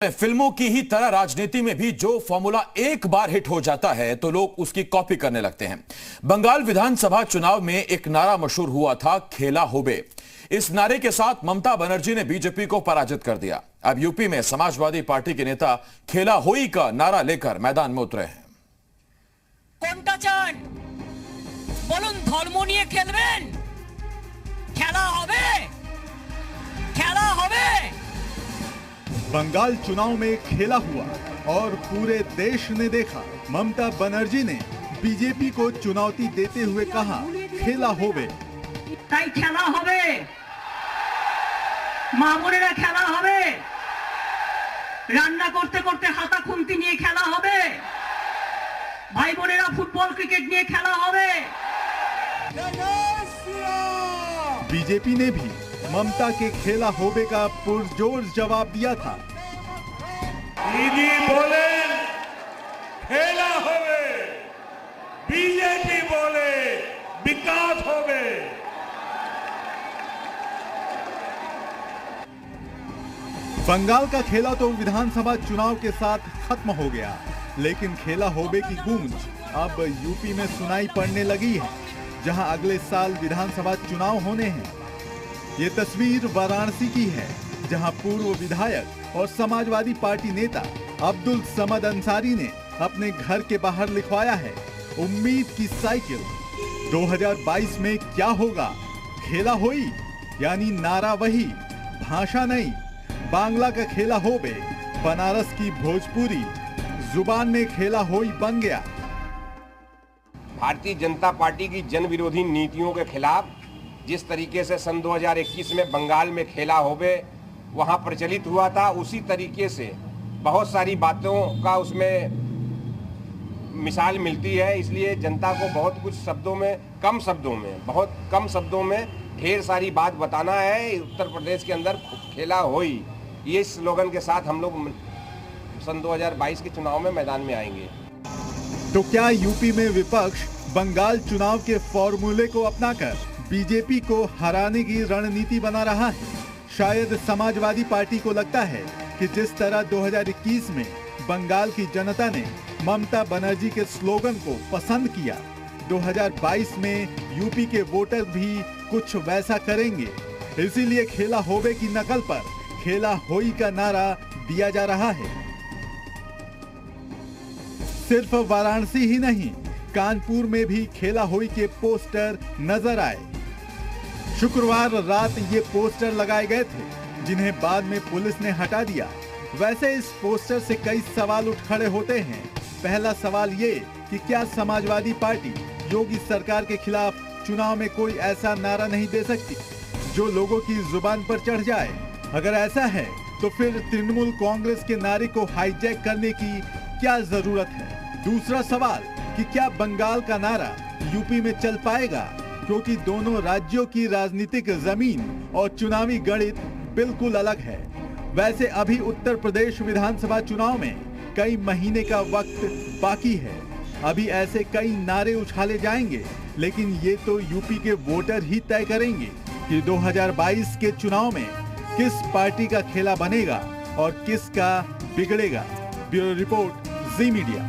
फिल्मों की ही तरह राजनीति में भी जो फॉर्मूला एक बार हिट हो जाता है तो लोग उसकी कॉपी करने लगते हैं। बंगाल विधानसभा चुनाव में एक नारा मशहूर हुआ था, खेला होबे। इस नारे के साथ ममता बनर्जी ने बीजेपी को पराजित कर दिया। अब यूपी में समाजवादी पार्टी के नेता खेला होई का नारा लेकर मैदान में उतरे हैं। कोनटा चान बोलुन, धर्म निये खेलबेन, खेला होबे, खेला होबे। बंगाल चुनाव में खेला हुआ और पूरे देश ने देखा। ममता बनर्जी ने बीजेपी को चुनौती देते हुए कहा, खेला होबे। ताई खेला होबे, मामुनेरा खेला होबे, रान्ना करते करते हाथा खुंती निये खेला होबे, भाई बोनेरा फुटबॉल क्रिकेट निये खेला होबे। बीजेपी ने भी ममता के खेला होबे का पुरजोर जवाब दिया था। दीदी बोले खेला होबे, बीजेपी बोले विकास होबे। बंगाल का खेला तो विधानसभा चुनाव के साथ खत्म हो गया, लेकिन खेला होबे की गूंज अब यूपी में सुनाई पड़ने लगी है, जहां अगले साल विधानसभा चुनाव होने हैं। ये तस्वीर वाराणसी की है, जहां पूर्व विधायक और समाजवादी पार्टी नेता अब्दुल समद अंसारी ने अपने घर के बाहर लिखवाया है, उम्मीद की साइकिल। 2022 में क्या होगा? खेला होई, यानी नारा वही, भाषा नहीं। बांग्ला का खेला होबे बनारस की भोजपुरी जुबान में खेला होई बन गया। भारतीय जनता पार्टी की जन विरोधी नीतियों के खिलाफ जिस तरीके से सन 2021 में बंगाल में खेला होबे वहां प्रचलित हुआ था, उसी तरीके से बहुत सारी बातों का उसमें मिसाल मिलती है। इसलिए जनता को बहुत कुछ शब्दों में, बहुत कम शब्दों में ढेर सारी बात बताना है। उत्तर प्रदेश के अंदर खेला होई, ये स्लोगन के साथ हम लोग सन 2022 के चुनाव में मैदान में आएंगे। तो क्या यूपी में विपक्ष बंगाल चुनाव के फॉर्मूले को अपनाकर बीजेपी को हराने की रणनीति बना रहा है? शायद समाजवादी पार्टी को लगता है कि जिस तरह 2021 में बंगाल की जनता ने ममता बनर्जी के स्लोगन को पसंद किया, 2022 में यूपी के वोटर भी कुछ वैसा करेंगे। इसीलिए खेला होबे की नकल पर खेला होई का नारा दिया जा रहा है। सिर्फ वाराणसी ही नहीं, कानपुर में भी खेला होई के पोस्टर नजर आए। शुक्रवार रात ये पोस्टर लगाए गए थे, जिन्हें बाद में पुलिस ने हटा दिया। वैसे इस पोस्टर से कई सवाल उठ खड़े होते हैं। पहला सवाल ये कि क्या समाजवादी पार्टी योगी सरकार के खिलाफ चुनाव में कोई ऐसा नारा नहीं दे सकती जो लोगों की जुबान पर चढ़ जाए? अगर ऐसा है तो फिर तृणमूल कांग्रेस के नारे को हाईजैक करने की क्या जरूरत है? दूसरा सवाल कि क्या बंगाल का नारा यूपी में चल पाएगा, क्योंकि दोनों राज्यों की राजनीतिक जमीन और चुनावी गणित बिल्कुल अलग है। वैसे अभी उत्तर प्रदेश विधानसभा चुनाव में कई महीने का वक्त बाकी है। अभी ऐसे कई नारे उछाले जाएंगे, लेकिन ये तो यूपी के वोटर ही तय करेंगे कि 2022 के चुनाव में किस पार्टी का खेला बनेगा और किसका बिगड़ेगा। ब्यूरो रिपोर्ट, जी मीडिया।